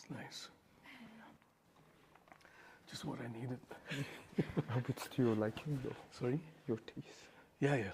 It's nice. Just what I needed. I hope it's to your liking though. Sorry? Your taste. Yeah, yeah.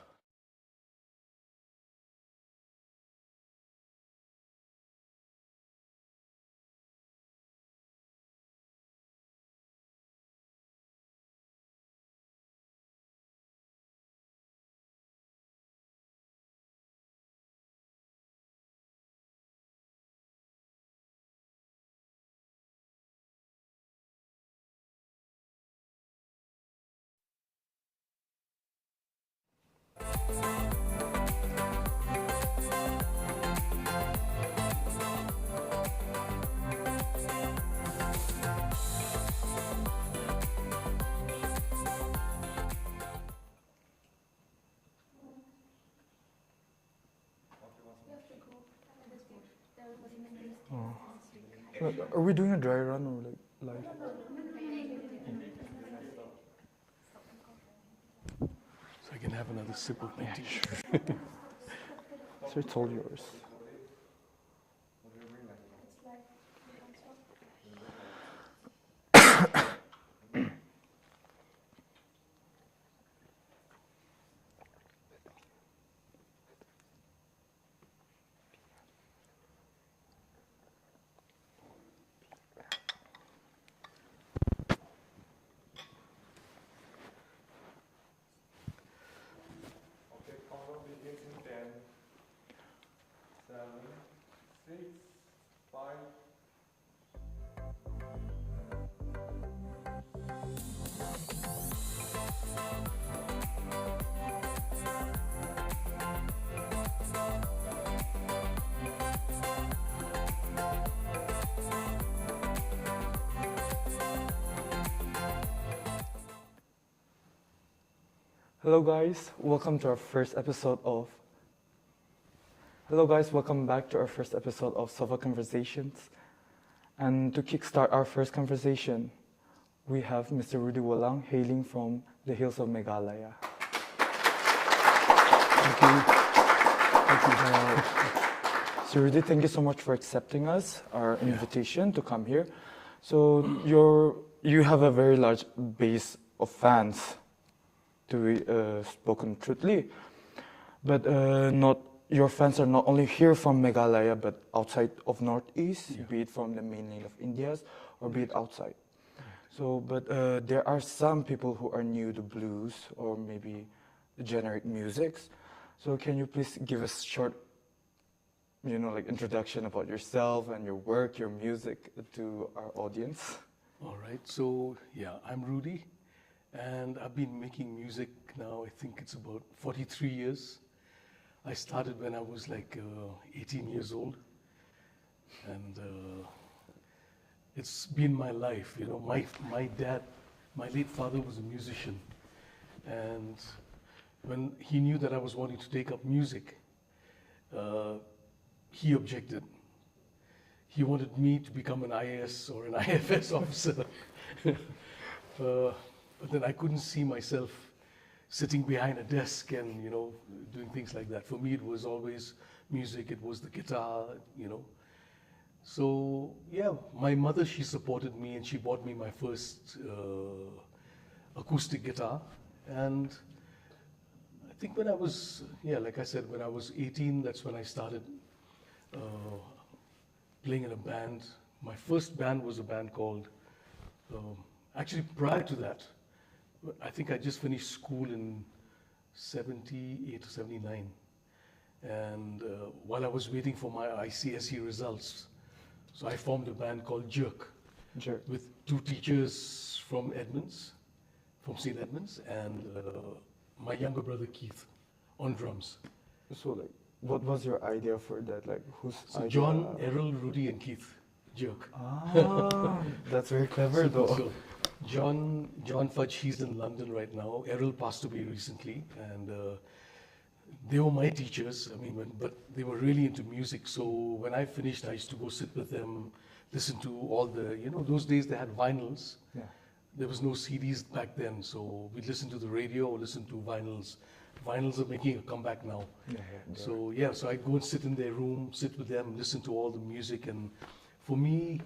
Are we doing a dry run or like live? So I can have another sip of my tea. Sure. So it's all yours. Hello guys, welcome to our first episode of Hello guys, welcome back to our first episode of Sofa Conversations. And to kickstart our first conversation, we have Mr. Rudy Wahlang hailing from the hills of Meghalaya. Thank you. Thank you. So Rudy, thank you so much for accepting us, our invitation to come here. So you have a very large base of fans, to be spoken truthfully, but your fans are not only here from Meghalaya, but outside of Northeast, be it from the mainland of India, or be it outside. So, but there are some people who are new to blues or maybe generic musics. So can you please give us short, like introduction about yourself and your work, your music to our audience? All right. So, I'm Rudy. And I've been making music now, I think it's about 43 years. I started when I was like 18 years old. And it's been my life, my dad, my late father was a musician. And when he knew that I was wanting to take up music, he objected. He wanted me to become an IAS or an IFS officer. But then I couldn't see myself sitting behind a desk and, doing things like that. For me, it was always music. It was the guitar, So, my mother, she supported me and she bought me my first acoustic guitar. And I think when I was, like I said, when I was 18, that's when I started playing in a band. My first band was a band called, actually prior to that, I think I just finished school in 78 or 79. And while I was waiting for my ICSE results, so I formed a band called Jerk. With two teachers from Edmonds, from St. Edmunds, and my younger brother Keith on drums. So like, what was your idea for that? Like, who's idea? John, Errol, Rudy, and Keith. Jerk. That's very clever though. So, John Fudge, he's in London right now. Errol passed away recently, and they were my teachers. But they were really into music. So when I finished, I used to go sit with them, listen to all the, those days they had vinyls. Yeah. There was no CDs back then, so we'd listen to the radio or listen to vinyls. Vinyls are making a comeback now. So I'd go and sit in their room, sit with them, listen to all the music, and for me,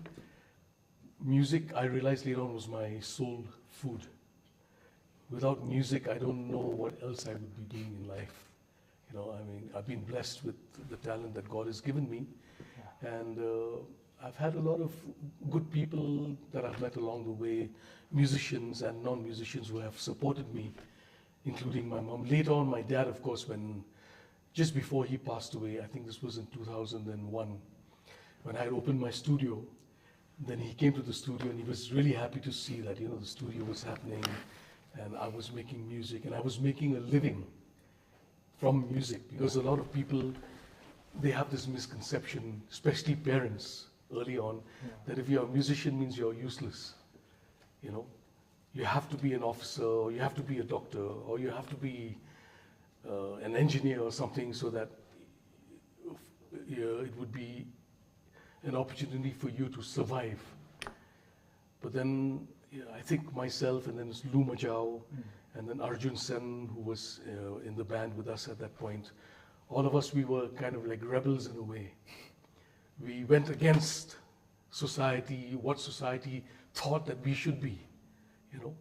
music, I realized later on, was my soul food. Without music, I don't know what else I would be doing in life. You know, I mean, I've been blessed with the talent that God has given me, and I've had a lot of good people that I've met along the way, musicians and non-musicians who have supported me, including my mom. Later on, my dad, of course, just before he passed away, I think this was in 2001, when I had opened my studio. Then he came to the studio and he was really happy to see that, you know, the studio was happening and I was making music and I was making a living from music, because a lot of people, they have this misconception, especially parents early on, that if you're a musician means you're useless. You know, you have to be an officer, or you have to be a doctor, or you have to be an engineer or something, so that it would be an opportunity for you to survive. But then I think myself, and then it's Lou Majau, and then Arjun Sen, who was in the band with us at that point, all of us, we were kind of like rebels in a way. We went against society, what society thought that we should be, you know.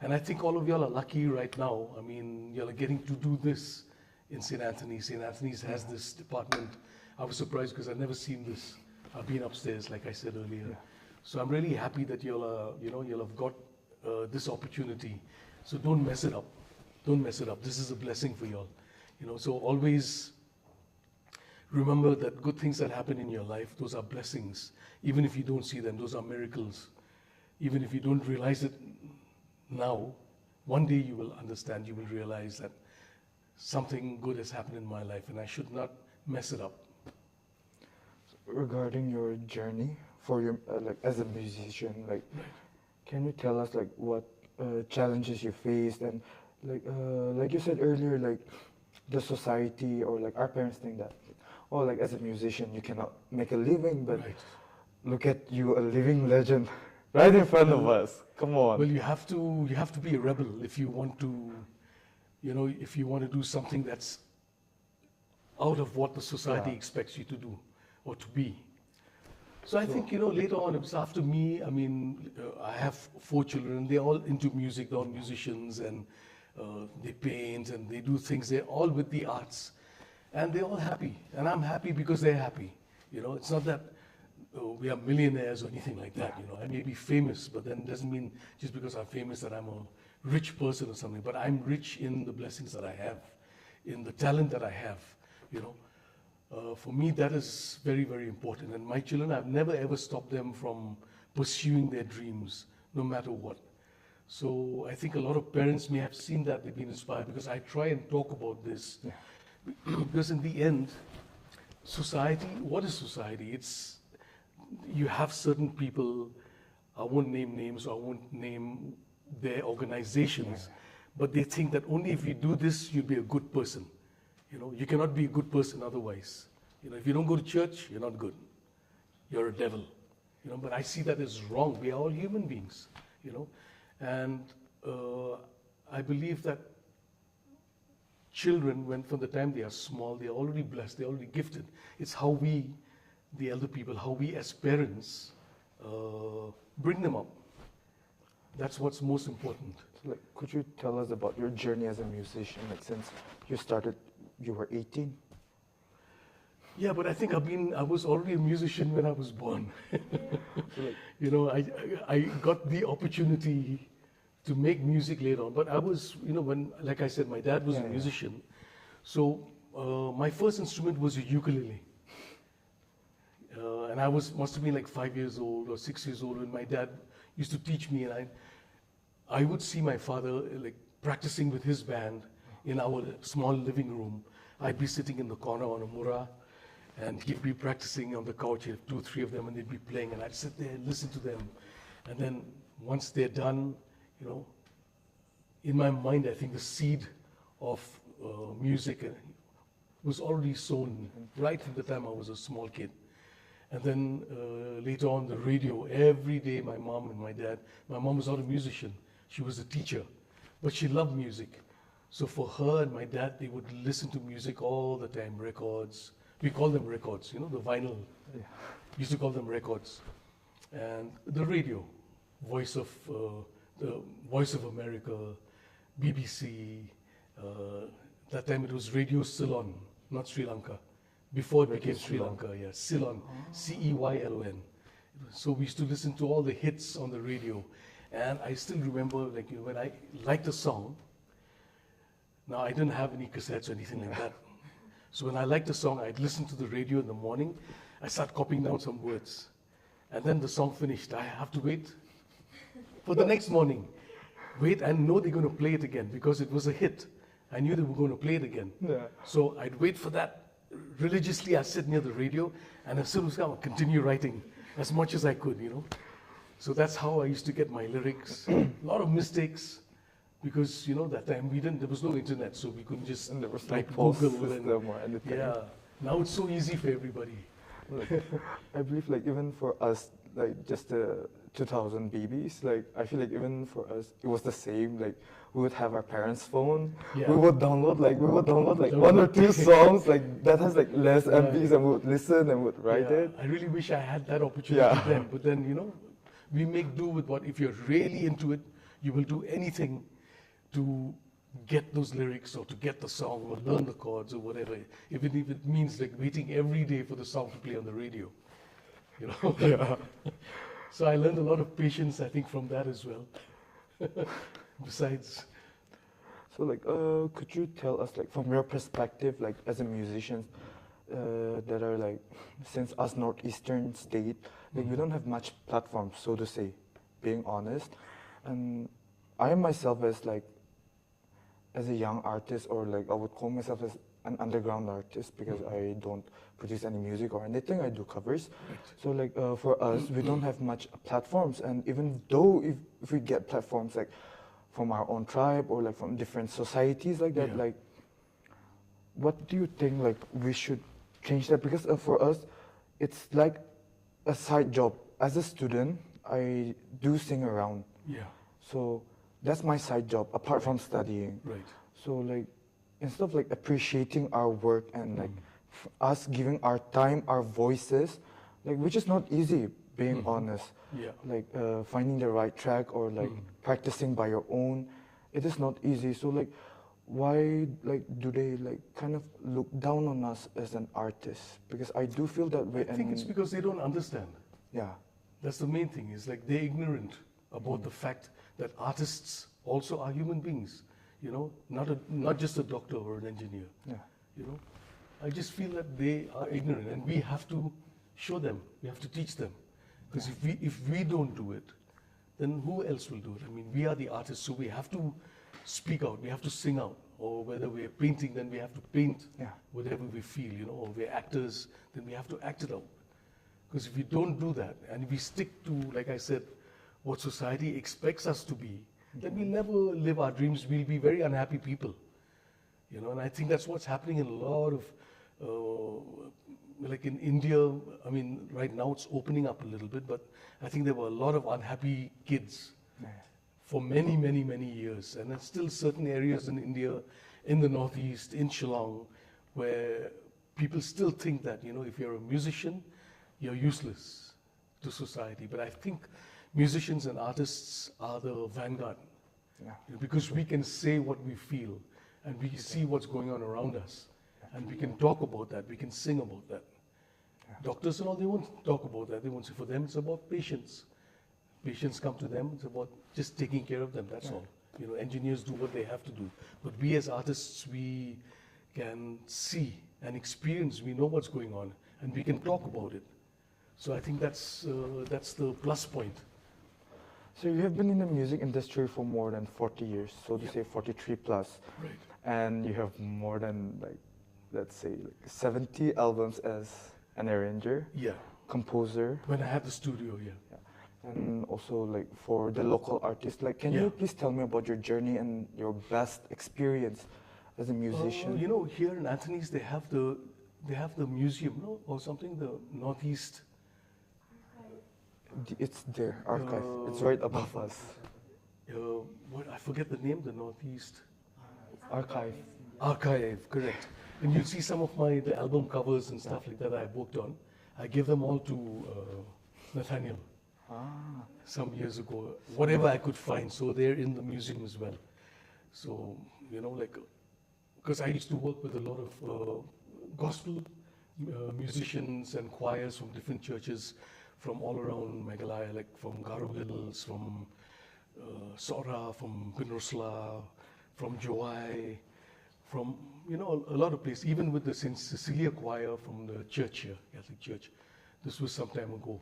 And I think all of y'all are lucky right now. I mean, y'all are getting to do this in St. Anthony's. St. Anthony's has this department. I was surprised because I've never seen this. I've been upstairs, like I said earlier. Yeah. So I'm really happy that y'all are, you know, y'all have got this opportunity. So don't mess it up. Don't mess it up. This is a blessing for y'all. You know, so always remember that good things that happen in your life, those are blessings. Even if you don't see them, those are miracles. Even if you don't realize it now, one day you will understand, you will realize that something good has happened in my life and I should not mess it up. Regarding your journey for your like as a musician, like, can you tell us like what challenges you faced, and like you said earlier, like the society or like our parents think that, oh, like as a musician you cannot make a living, but look at you, a living legend right in front of us. Come on. Well, you have to be a rebel if you want to, you know, if you want to do something that's out of what the society expects you to do or to be. So I think, you know, later on, it was after me. I mean, I have 4 children. They're all into music. They're all musicians, and they paint and they do things. They're all with the arts, and they're all happy. And I'm happy because they're happy. You know, it's not that we are millionaires or anything like that. You know, I may be famous, but then it doesn't mean just because I'm famous that I'm a rich person or something. But I'm rich in the blessings that I have, in the talent that I have. You know. For me, that is very, very important. And my children, I've never ever stopped them from pursuing their dreams, no matter what. So I think a lot of parents may have seen that, they've been inspired, because I try and talk about this. Because in the end, society, what is society? It's, you have certain people, I won't name names, or I won't name their organizations, but they think that only if you do this, you'll be a good person. You know, you cannot be a good person otherwise. You know, if you don't go to church, you're not good. You're a devil. You know, but I see that as wrong. We are all human beings, you know. And I believe that children, when from the time they are small, they're already blessed, they're already gifted. It's how we, the elder people, how we as parents bring them up. That's what's most important. So, like, could you tell us about your journey as a musician? Like, since you started, you were 18? Yeah, but I think I was already a musician when I was born. You know, I got the opportunity to make music later on. But I was, you know, when, like I said, my dad was a musician. So my first instrument was a ukulele. And I must have been like 5 years old or 6 years old when my dad used to teach me. And I would see my father like practicing with his band in our small living room. I'd be sitting in the corner on a mura, and he'd be practicing on the couch. He'd have 2 or 3 of them, and they'd be playing, and I'd sit there and listen to them. And then once they're done, you know, in my mind, I think the seed of music was already sown right from the time I was a small kid. And then later on, the radio, every day, my mom and my dad, my mom was not a musician, she was a teacher, but she loved music. So for her and my dad, they would listen to music all the time, records. We call them records, you know, the vinyl. We used to call them records. and the radio, Voice of the Voice of America, BBC. That time it was Radio Ceylon, not Sri Lanka. Before it became Sri Lanka, yeah, Ceylon, Ceylon. So we used to listen to all the hits on the radio, and I still remember, like, you know, when I liked a song. Now I didn't have any cassettes or anything like that. So when I liked a song, I'd listen to the radio in the morning. I start copying down some words, and then the song finished. I have to wait for the next morning. Wait and know they're going to play it again because it was a hit. I knew they were going to play it again. Yeah. So I'd wait for that religiously. I'd sit near the radio, and as soon as I would continue writing as much as I could, you know. So that's how I used to get my lyrics. A lot of mistakes, because, you know, that time there was no internet, so we couldn't just And there was like no post Google system or anything. yeah. Now it's so easy for everybody. Like, I believe, like, even for us, like, just the 2000 babies, like, I feel like even for us, it was the same. Like, we would have our parents' phone. Yeah. We would download like one or two songs like that has like less MBs, and we would listen and would write Yeah, it. I really wish I had that opportunity Yeah. then. But then, you know, we make do with what, if you're really into it, you will do anything to get those lyrics or to get the song or learn the chords or whatever. Even if it means like waiting every day for the song to play on the radio, you know. Yeah. So I learned a lot of patience, I think, from that as well. Besides, So like, could you tell us, like, from your perspective, like, as a musician, that are like, since us northeastern state, like, we don't have much platforms, so to say, being honest. And I myself as a young artist, or like I would call myself as an underground artist because I don't produce any music or anything. I do covers. right. So like for us, we don't have much platforms, and even though if we get platforms like from our own tribe or like from different societies like that, Yeah. like what do you think like we should change that? Because for us, it's like a side job. As a student, I do sing around, Yeah, so that's my side job apart from studying. right. So like instead of like appreciating our work and like us giving our time, our voices, like which is not easy, being honest. Yeah, Like finding the right track or like practicing by your own, it is not easy. So like why like do they like kind of look down on us as an artist? Because I do feel that way. I think it's because they don't understand. Yeah. That's the main thing, is like they're ignorant about the fact that artists also are human beings, you know, not just a doctor or an engineer, Yeah. you know. I just feel that they are ignorant, and we have to show them, we have to teach them. Because if we don't do it, then who else will do it? I mean, we are the artists, so we have to speak out, we have to sing out, or whether we're painting, then we have to paint Yeah. whatever we feel, you know, or we're actors, then we have to act it out. Because if we don't do that, and if we stick to, like I said, what society expects us to be, then we'll never live our dreams. We'll be very unhappy people, you know. And I think that's what's happening in a lot of, like in India. I mean, right now it's opening up a little bit, but I think there were a lot of unhappy kids for many, many, many years. And there's still certain areas in India, in the Northeast, in Shillong, where people still think that, you know, if you're a musician, you're useless to society. But I think musicians and artists are the vanguard, Yeah. you know, because we can say what we feel, and we see what's going on around us, and we can talk about that, we can sing about that. Doctors and all, they won't talk about that. They won't say. For them, it's about patients. Patients come to them, it's about just taking care of them, that's all. You know, engineers do what they have to do. But we as artists, we can see and experience, we know what's going on, and we can talk about it. So I think that's the plus point. So you have been in the music industry for more than 40 years, so to say 43 plus. Right. And you have more than like, let's say like 70 albums as an arranger, Yeah. composer, When I had the studio, yeah. and also like for the local artists. Like, can Yeah. you please tell me about your journey and your best experience as a musician? You know, here in Anthony's, they have the museum, no, or something, the Northeast. It's there, archive. It's right above us. What, I forget the name, the Northeast Archive. Archive, correct. And you see some of the album covers and stuff like that I've worked on. I give them all to Nathaniel. some years ago. Whatever I could find, so they're in the museum as well. So, you know, like, because I used to work with a lot of gospel musicians and choirs from different churches from all around Meghalaya, like from Garo Hills, from Sora, from Pinursla, from Joai, from, you know, a lot of places, even with the St. Cecilia choir from the church here, Catholic Church. This was some time ago.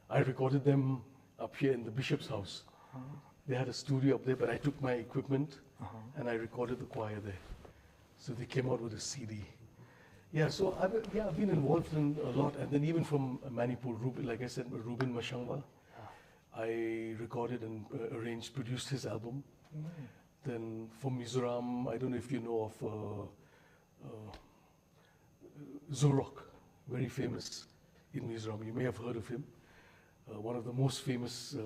I recorded them up here in the bishop's house. They had a studio up there, but I took my equipment and I recorded the choir there. So they came out with a CD. Yeah, so I've been involved in a lot, and then even from Manipur, like I said, Ruben Mashangwa, I recorded and arranged, produced his album. Then from Mizoram, I don't know if you know of Zorok, very famous in Mizoram. You may have heard of him. One of the most famous,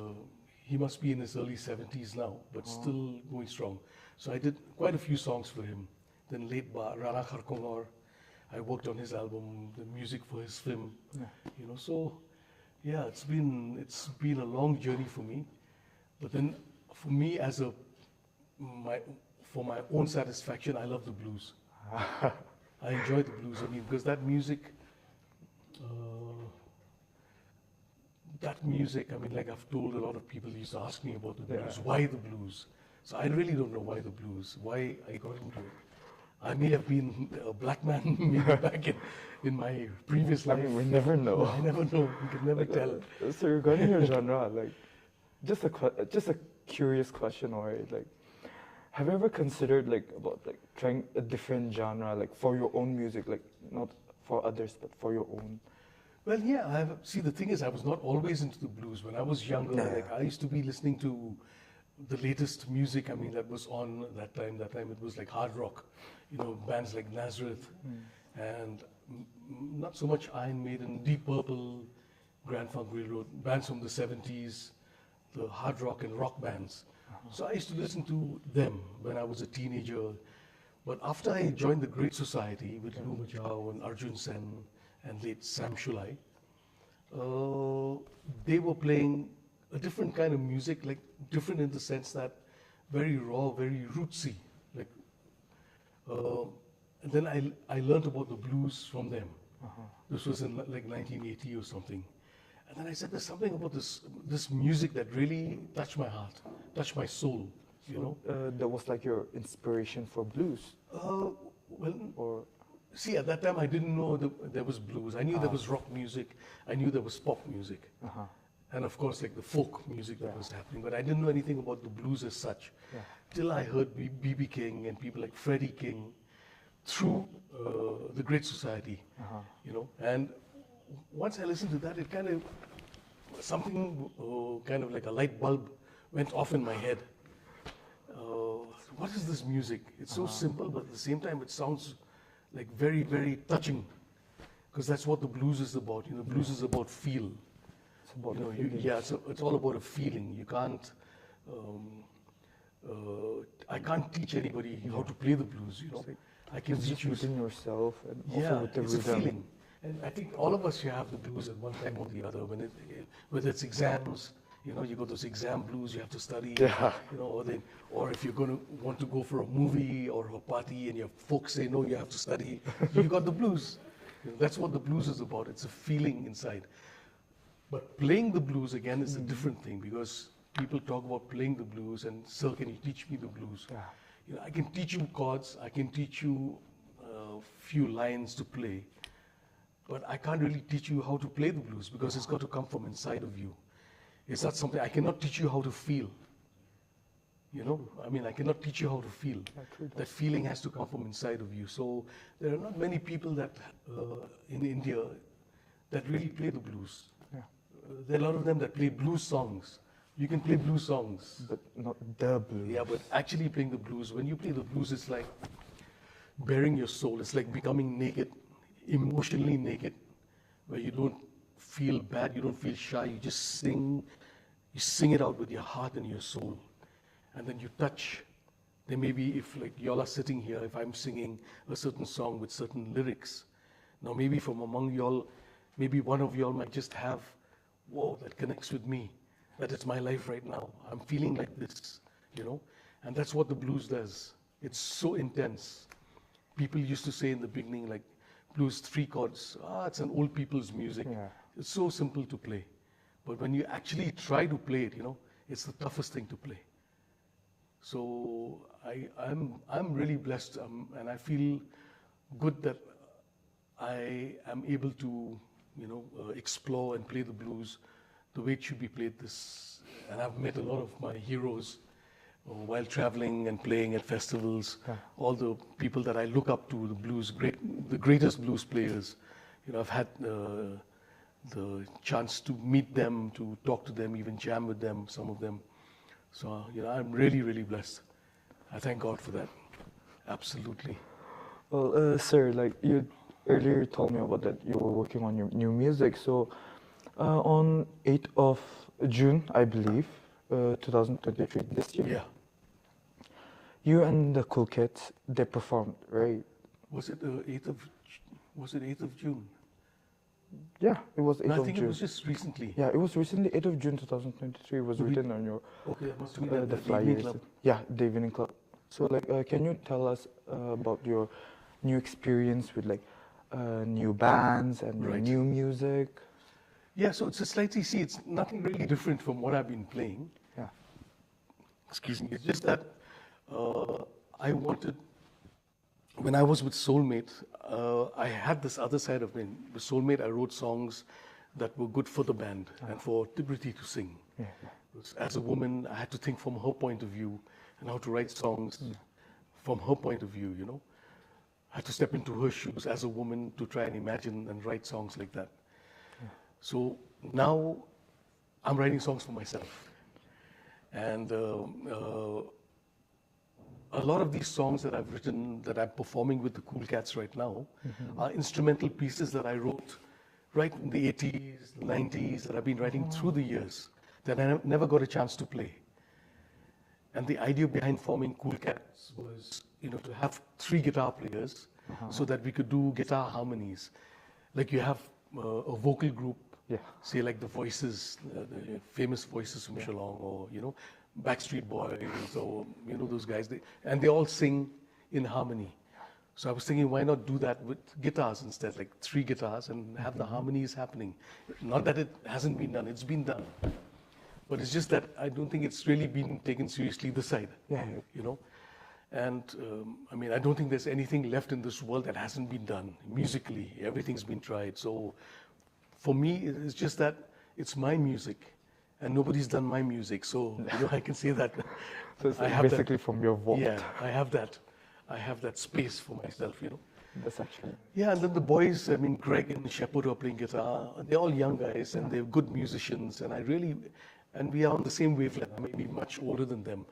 he must be in his early 70s now, but still going strong. So I did quite a few songs for him. Then late Rana Kharkongor, I worked on his album, the music for his film. You know, so yeah, it's been a long journey for me. But then for me, for my own satisfaction, I love the blues. I enjoy the blues. I mean, because that music, I mean, like I've told a lot of people used to ask me about the blues. Why the blues? So I really don't know why the blues, why I got into it. I may have been a black man maybe back in my previous life. I mean, we never know. I never know. We can never tell. So regarding your genre, like, just a curious question, alright? Like, have you ever considered about trying a different genre, like for your own music, like not for others, but for your own? Well, yeah. See, the thing is, I was not always into the blues. When I was younger, like I used to be listening to the latest music. I mean, that was on that time. That time it was like hard rock, you know, bands like Nazareth, and not so much Iron Maiden, Deep Purple, Grand Funk Railroad, bands from the 70s, the hard rock and rock bands. So I used to listen to them when I was a teenager. But after I joined the Great Society with Lou Majau and Arjun Sen and late Sam Shulai, they were playing a different kind of music, like different in the sense that very raw, very rootsy. Like, and then I learned about the blues from them. This was in like 1980 or something. And then I said, there's something about this music that really touched my heart, touched my soul, you know. That was like your inspiration for blues? See, at that time I didn't know there was blues. I knew there was rock music. I knew there was pop music. And of course, like the folk music that was happening. But I didn't know anything about the blues as such. Till I heard B.B. King and people like Freddie King through the Great Society, you know. And once I listened to that, it kind of, something kind of like a light bulb went off in my head. What is this music? It's so simple, but at the same time, it sounds like very, very touching. Because that's what the blues is about. You know, blues is about feel. It's about it's all about a feeling. You can't, I can't teach anybody how to play the blues, you know. I can teach you within yourself and also with the it's rhythm. a feeling. And I think all of us here have the blues at one time or the other. Whether it's exams, you know, you got those exam blues, you have to study, you know, or if you're going to want to go for a movie or a party and your folks say, no, you have to study, you got the blues. You know, that's what the blues is about. It's a feeling inside. But playing the blues, again, is a different thing, because people talk about playing the blues and, sir, can you teach me the blues? You know, I can teach you chords, I can teach you a few lines to play, but I can't really teach you how to play the blues, because it's got to come from inside of you. It's not something, I cannot teach you how to feel. You know, I mean, I cannot teach you how to feel. That feeling has to come from inside of you. So there are not many people that in India that really play the blues. There are a lot of them that play blues songs. You can play blues songs, but not the blues. Yeah, but actually playing the blues, when you play the blues, it's like bearing your soul. It's like becoming naked, emotionally naked, where you don't feel bad, you don't feel shy, you just sing. You sing it out with your heart and your soul. And then you touch. Then maybe if, like, y'all are sitting here, if I'm singing a certain song with certain lyrics, now maybe from among y'all, maybe one of y'all might just have, whoa, that connects with me. that it's my life right now. I'm feeling like this, you know, and that's what the blues does. It's so intense. People used to say in the beginning, like, blues 3 chords, it's an old people's music. Yeah. It's so simple to play. But when you actually try to play it, you know, it's the toughest thing to play. So I'm really blessed, and I feel good that I am able to, you know, explore and play the blues the way it should be played. And I've met a lot of my heroes while traveling and playing at festivals. Yeah. All the people that I look up to, the greatest blues players. You know, I've had the chance to meet them, to talk to them, even jam with them, some of them. So, you know, I'm really, really blessed. I thank God for that. Absolutely. Well, sir, like you earlier told me about that you were working on your new music. So, on 8th of June, I believe, 2023, this year. Yeah. You and the Cool Kids, they performed, right? Was it 8th of June? Yeah, it was 8th No, I of think June. it was just recently. Yeah, it was recently 8th of June 2023 was We- written on your Okay, that must have been at the the evening flyers. club. Yeah, the evening club. So like, can you tell us about your new experience with like new bands and your Right. new music? Yeah, so it's it's nothing really different from what I've been playing. Yeah. Excuse me. It's just that I wanted, when I was with Soulmate, I had this other side of me. With Soulmate, I wrote songs that were good for the band and for Tibriti to sing. Yeah. As a woman, I had to think from her point of view and how to write songs from her point of view, you know. I had to step into her shoes as a woman to try and imagine and write songs like that. So now I'm writing songs for myself. And a lot of these songs that I've written, that I'm performing with the Cool Cats right now, are instrumental pieces that I wrote right in the 80s, the 90s, that I've been writing through the years, that I never got a chance to play. And the idea behind forming Cool Cats was, you know, to have 3 guitar players so that we could do guitar harmonies. Like you have a vocal group, Yeah. say like the Voices, the famous Voices from Shillong, or, you know, Backstreet Boys, or, you know, those guys. And they all sing in harmony. So I was thinking, why not do that with guitars instead, like 3 guitars, and have the harmonies happening. Not that it hasn't been done, it's been done. But it's just that I don't think it's really been taken seriously this side, Yeah. you know. And I mean, I don't think there's anything left in this world that hasn't been done musically. Everything's been tried. So for me, it's just that it's my music, and nobody's done my music. So, you know, I can say that. So it's I like have basically from your vault. Yeah, I have that. I have that space for myself, you know. That's actually. Yeah, and then the boys, I mean, Greg and Shepard are playing guitar. They're all young guys, and they're good musicians. And we are on the same wavelength. I may be much older than them,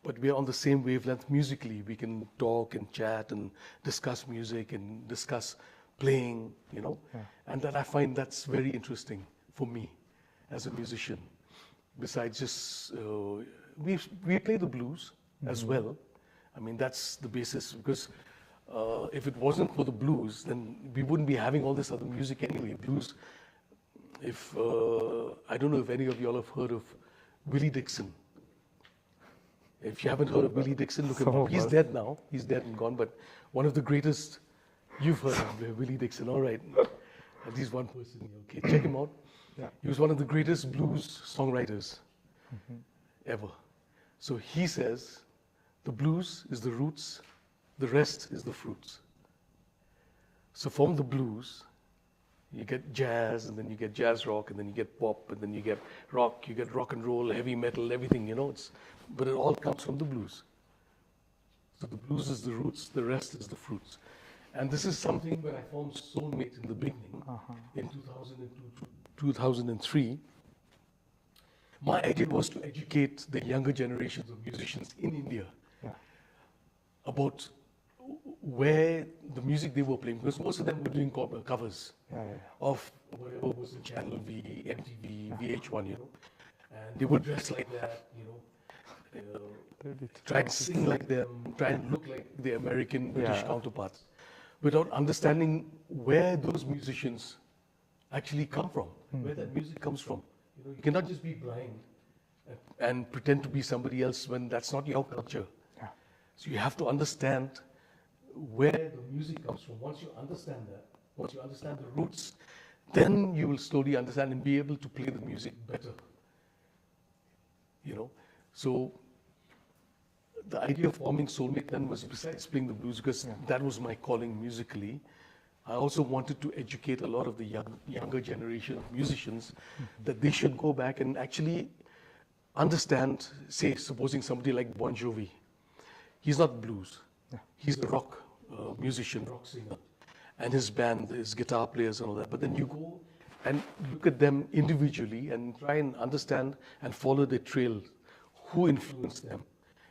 but we are on the same wavelength musically. We can talk and chat and discuss music and discuss playing, you know. Yeah. And that I find that's very interesting for me as a musician. Besides just, we play the blues as well. I mean, that's the basis, because if it wasn't for the blues, then we wouldn't be having all this other music anyway. Blues, I don't know if any of y'all have heard of Willie Dixon. If you haven't heard of Willie Dixon, look him Some up. of He's us. dead now. He's dead and gone, but one of the greatest, you've heard of Willie Dixon, all right. At least one person, okay, check him out. Yeah. He was one of the greatest blues songwriters ever. So he says, the blues is the roots, the rest is the fruits. So from the blues, you get jazz, and then you get jazz rock, and then you get pop, and then you get rock, you get rock and roll, heavy metal, everything, you know. But it all comes from the blues. So the blues is the roots, the rest is the fruits. And this is something when I formed Soulmate in the beginning, in 2002, 2003. My idea was to educate the younger generations of musicians in India Yeah. about where the music they were playing, because most of them were doing covers Yeah. of whatever was in Channel V, MTV, VH1, you know. And they would dress like that, you know, try and sing like them, try and look like the American, British Yeah. counterparts, without understanding where those musicians actually come from, where that music comes from. You know, you cannot just be blind and pretend to be somebody else when that's not your culture. Yeah. So you have to understand where the music comes from. Once you understand that, once you understand the roots, then you will slowly understand and be able to play the music better. You know, so the idea of forming Soulmate then was, besides playing the blues, because that was my calling musically, I also wanted to educate a lot of the younger generation of musicians that they should go back and actually understand, say, supposing somebody like Bon Jovi, he's not blues, he's a rock musician, rock singer, and his band, his guitar players and all that. But then you go and look at them individually and try and understand and follow their trail, who influenced them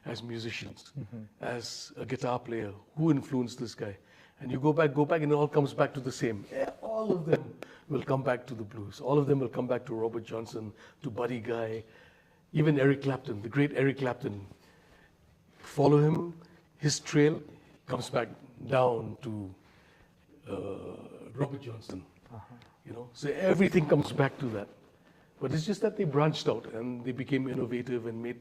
as musicians, as a guitar player, who influenced this guy. And you go back, and it all comes back to the same. All of them will come back to the blues. All of them will come back to Robert Johnson, to Buddy Guy, even Eric Clapton, the great Eric Clapton. Follow him, his trail comes back down to Robert Johnson. You know, so everything comes back to that. But it's just that they branched out and they became innovative and made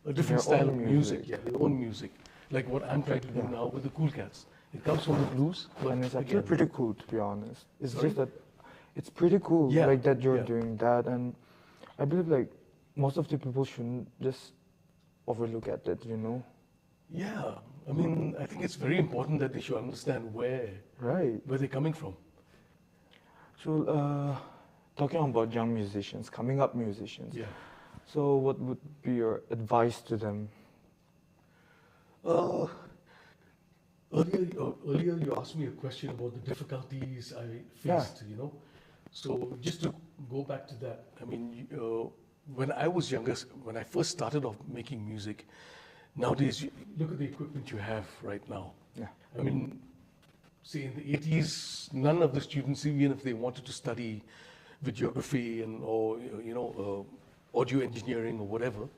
a different style of music. Yeah, their own music. Like what I'm trying to do now with the Cool Cats. It comes from the blues, but and it's actually pretty cool, to be honest. It's Sorry? just that it's pretty cool, Yeah, like that you're yeah. doing that, and I believe like most of the people shouldn't just overlook at it, you know? yeah, I mean, I think it's very important that they should understand where Right. they're coming from. So, talking about young musicians, coming up musicians. Yeah. So, what would be your advice to them? Earlier you asked me a question about the difficulties I faced, you know. So just to go back to that, I mean, when I was younger, when I first started off making music, nowadays, look at the equipment you have right now. Yeah. I mean, say in the 80s, none of the students, even if they wanted to study videography or audio engineering or whatever,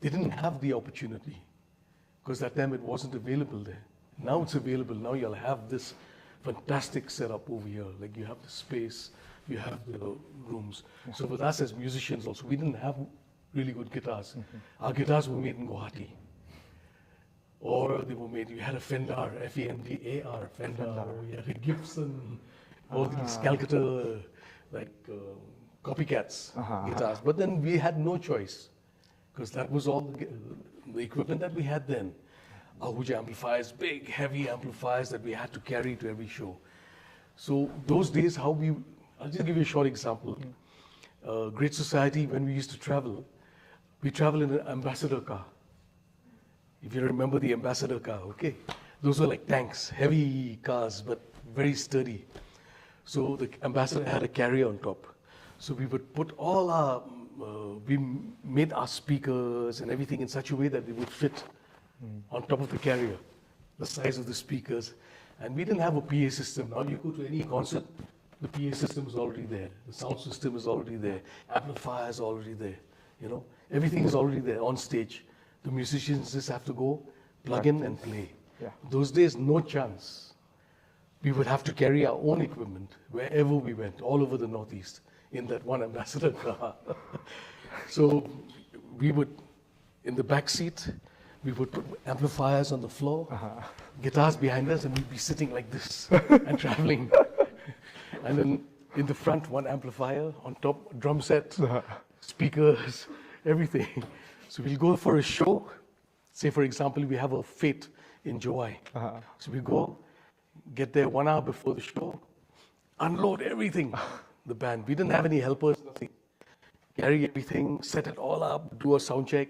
they didn't have the opportunity because that time it wasn't available there. Now it's available. Now you'll have this fantastic setup over here. Like you have the space, you have the rooms. So with us as musicians also, we didn't have really good guitars. Our guitars were made in Guwahati. Or they were made, you had a Fender, F-E-N-D-A-R, Fender, or you had a Gibson, all these Calcutta, copycats guitars. But then we had no choice, because that was all the equipment that we had then. Our huge amplifiers, big, heavy amplifiers that we had to carry to every show. So those days, I'll just give you a short example. Great Society, when we used to travel, we travel in an ambassador car. If you remember the ambassador car, okay? Those were like tanks, heavy cars, but very sturdy. So the ambassador had a carrier on top. So we would put all our, we made our speakers and everything in such a way that they would fit on top of the carrier, the size of the speakers. And we didn't have a PA system. Now you go to any concert, the PA system is already there. The sound system is already there. Amplifier is already there. You know, everything is already there on stage. The musicians just have to go, plug in and play. Yeah. Those days, no chance. We would have to carry our own equipment wherever we went, all over the Northeast, in that one ambassador car. So we would, in the back seat, we would put amplifiers on the floor, guitars behind us, and we'd be sitting like this and traveling. And then in the front, one amplifier, on top, drum set, speakers, everything. So we'll go for a show. Say, for example, we have a Fate in July. So we go, get there 1 hour before the show, unload everything, the band. We didn't have any helpers, nothing. Carry everything, set it all up, do a sound check,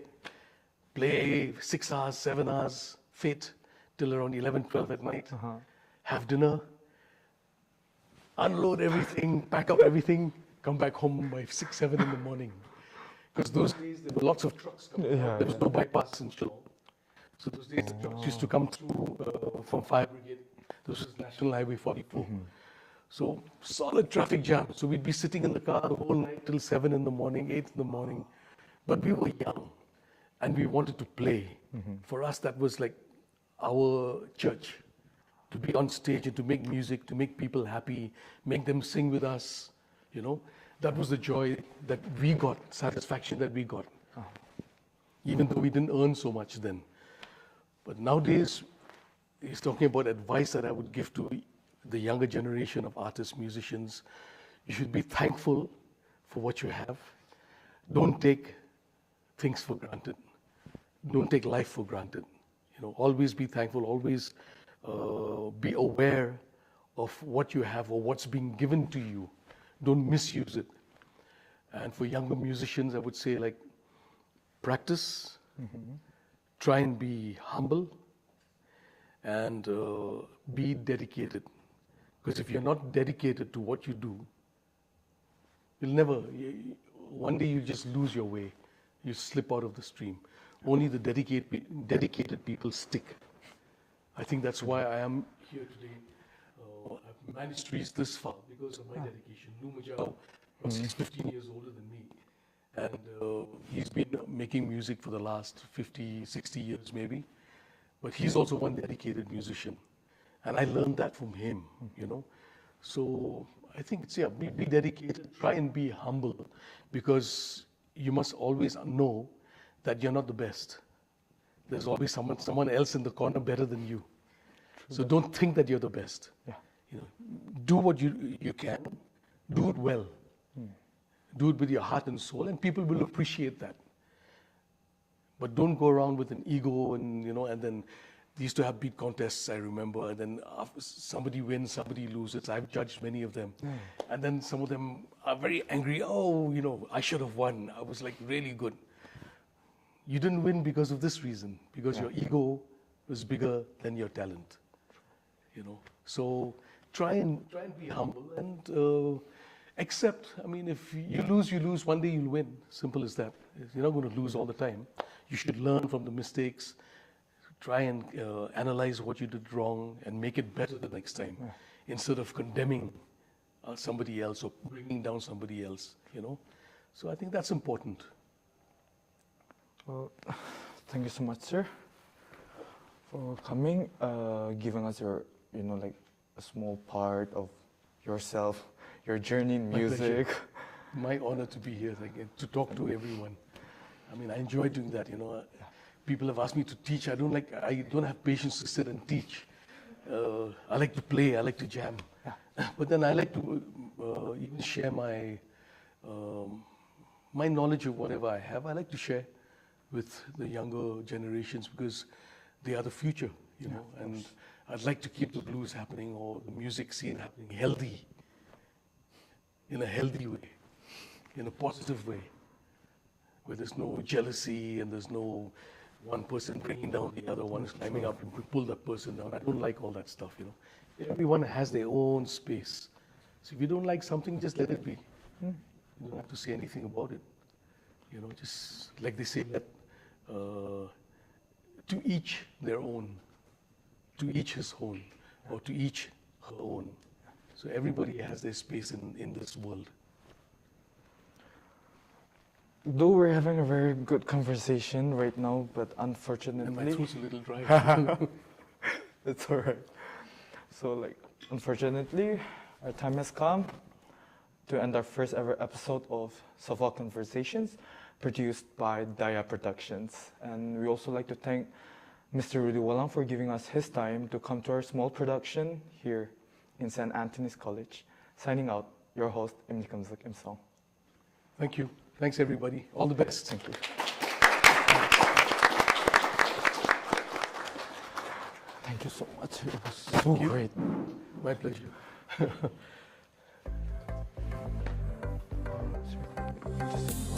play 6 hours, 7 hours, Fate, till around 11, 12 at night, have dinner, unload everything, pack up everything, come back home by 6, 7 in the morning. Because those days there were lots of trucks coming out. There was no bypass in Shillong. So those days the trucks used to come through from Fire Brigade. This was National Highway 44. So solid traffic jam. So we'd be sitting in the car the whole night till 7 in the morning, 8 in the morning. But we were young and we wanted to play. For us, that was like our church. To be on stage and to make music, to make people happy, make them sing with us, you know. That was the joy that we got, satisfaction that we got. even though we didn't earn so much then. But nowadays, he's talking about advice that I would give to the younger generation of artists, musicians. You should be thankful for what you have. Don't take things for granted. Don't take life for granted. You know, always be thankful, always be aware of what you have or what's being given to you. Don't misuse it. And for younger musicians, I would say, like, practice, try and be humble, and be dedicated. Because if you're not dedicated to what you do, you'll never, one day you just lose your way. You slip out of the stream. Only the dedicated people stick. I think that's why I am here today. I've managed to reach this far because of my dedication. Lumajao was 15 years older than me. And he's been making music for the last 50, 60 years maybe. But he's also one dedicated musician. And I learned that from him, you know. So I think it's, yeah, be dedicated, try and be humble, because you must always know that you're not the best. There's always someone else in the corner better than you. So don't think that you're the best. Yeah. You know, do what you can, do it well. Do it with your heart and soul, and people will appreciate that. But don't go around with an ego, and you know, and then they used to have beat contests, I remember, and then after somebody wins, somebody loses. I've judged many of them. And then some of them are very angry. Oh, you know, I should have won. I was like really good. You didn't win because of this reason, because your ego was bigger than your talent. You know, so try and be humble and accept. I mean, if you lose, you lose. One day you'll win. Simple as that. You're not going to lose all the time. You should learn from the mistakes. Try and analyze what you did wrong and make it better the next time, instead of condemning somebody else or bringing down somebody else. You know, so I think that's important. Well, thank you so much, sir, for coming, giving us your, you know, like a small part of yourself, your journey in music. My honor to be here again, to talk to everyone. I mean, I enjoy doing that, you know. People have asked me to teach. I don't have patience to sit and teach. I like to play, I like to jam. But then I like to even share my knowledge of whatever I have. I like to share with the younger generations, because they are the future, you know. And I'd like to keep the blues happening, or the music scene happening healthy, in a healthy way, in a positive way, where there's no jealousy and there's no one person bringing down the other one, is climbing up and pull that person down. I don't like all that stuff, you know. Everyone has their own space. So if you don't like something, just let it be. You don't have to say anything about it. You know, just like they say, to each their own, to each his own, or to each her own. So everybody has their space in this world. Though we're having a very good conversation right now, but unfortunately... And my throat's a little dry. It's all right. So, like, unfortunately, our time has come to end our first ever episode of Sofa Conversations, produced by DIAH Productions. And we also like to thank Mr. Rudy Wahlang for giving us his time to come to our small production here in St. Anthony's College. Signing out, your host, Im Nikamzak Imsong. Thank you. Thanks, everybody. All the best. Thank you. Thank you so much. It was so great. My pleasure. Just